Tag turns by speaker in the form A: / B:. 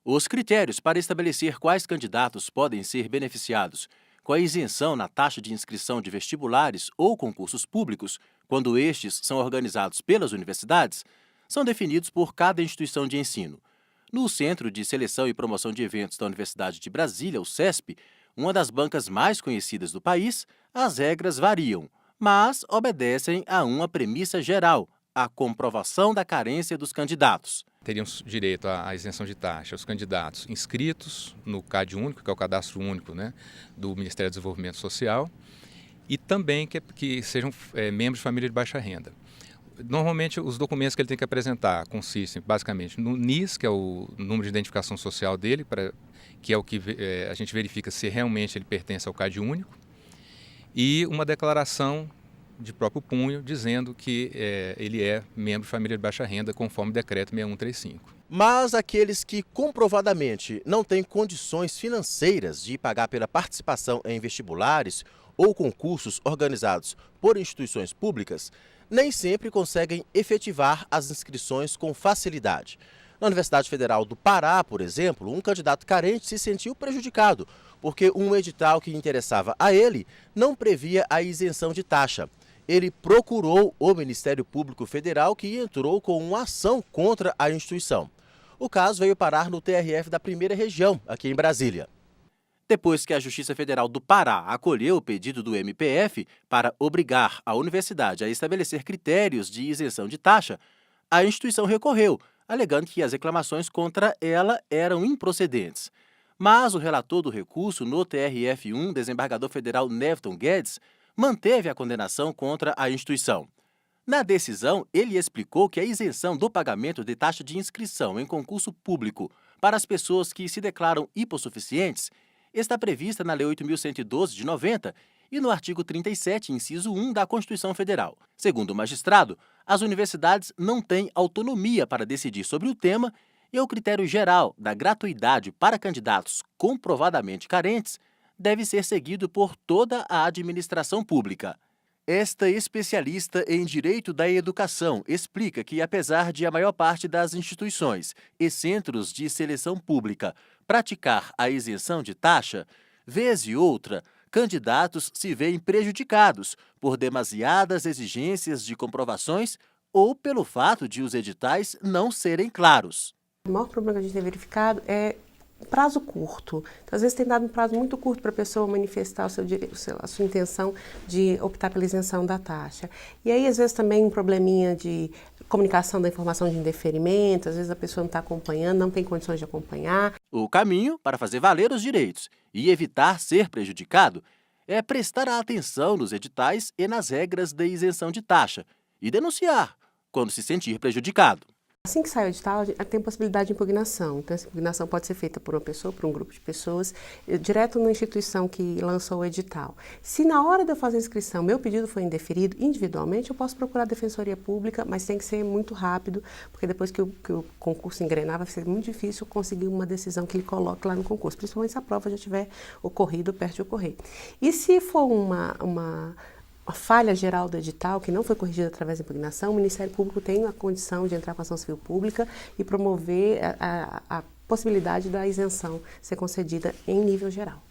A: Os critérios para estabelecer quais candidatos podem ser beneficiados com a isenção na taxa de inscrição de vestibulares ou concursos públicos, quando estes são organizados pelas universidades, são definidos por cada instituição de ensino. No Centro de Seleção e Promoção de Eventos da Universidade de Brasília, o CESP, uma das bancas mais conhecidas do país, as regras variam, mas obedecem a uma premissa geral: a comprovação da carência dos candidatos.
B: Teriam direito à isenção de taxa os candidatos inscritos no CAD único, que é o cadastro único, né, do Ministério do Desenvolvimento Social, e também que sejam membros de família de baixa renda. Normalmente, os documentos que ele tem que apresentar consistem basicamente no NIS, que é o número de identificação social dele, que é o que a gente verifica se realmente ele pertence ao CAD único, e uma declaração de próprio punho dizendo que ele é membro de família de baixa renda, conforme o decreto 6135.
A: Mas aqueles que comprovadamente não têm condições financeiras de pagar pela participação em vestibulares ou concursos organizados por instituições públicas, nem sempre conseguem efetivar as inscrições com facilidade. Na Universidade Federal do Pará, por exemplo, um candidato carente se sentiu prejudicado, porque um edital que interessava a ele não previa a isenção de taxa. Ele procurou o Ministério Público Federal, que entrou com uma ação contra a instituição. O caso veio parar no TRF da Primeira Região, aqui em Brasília. Depois que a Justiça Federal do Pará acolheu o pedido do MPF para obrigar a universidade a estabelecer critérios de isenção de taxa, a instituição recorreu, alegando que as reclamações contra ela eram improcedentes. Mas o relator do recurso no TRF1, desembargador federal Newton Guedes, manteve a condenação contra a instituição. Na decisão, ele explicou que a isenção do pagamento de taxa de inscrição em concurso público para as pessoas que se declaram hipossuficientes está prevista na Lei 8.112 de 90 e no artigo 37, inciso 1 da Constituição Federal. Segundo o magistrado, as universidades não têm autonomia para decidir sobre o tema e o critério geral da gratuidade para candidatos comprovadamente carentes deve ser seguido por toda a administração pública. Esta especialista em Direito da Educação explica que, apesar de a maior parte das instituições e centros de seleção pública praticar a isenção de taxa, vez e outra, candidatos se veem prejudicados por demasiadas exigências de comprovações ou pelo fato de os editais não serem claros.
C: O maior problema que a gente tem verificado é prazo curto. Então, às vezes tem dado um prazo muito curto para a pessoa manifestar a sua intenção de optar pela isenção da taxa. E aí, às vezes, também um probleminha de comunicação da informação de indeferimento, às vezes a pessoa não está acompanhando, não tem condições de acompanhar.
A: O caminho para fazer valer os direitos e evitar ser prejudicado é prestar atenção nos editais e nas regras de isenção de taxa e denunciar quando se sentir prejudicado.
C: Assim que sai o edital, tem possibilidade de impugnação. Então, essa impugnação pode ser feita por uma pessoa, por um grupo de pessoas, direto na instituição que lançou o edital. Se na hora de eu fazer a inscrição, meu pedido foi indeferido, individualmente, eu posso procurar a Defensoria Pública, mas tem que ser muito rápido, porque depois que o concurso engrenar, vai ser muito difícil conseguir uma decisão que ele coloque lá no concurso, principalmente se a prova já tiver ocorrido, perto de ocorrer. E se for a falha geral do edital, que não foi corrigida através da impugnação, o Ministério Público tem a condição de entrar com a ação civil pública e promover a possibilidade da isenção ser concedida em nível geral.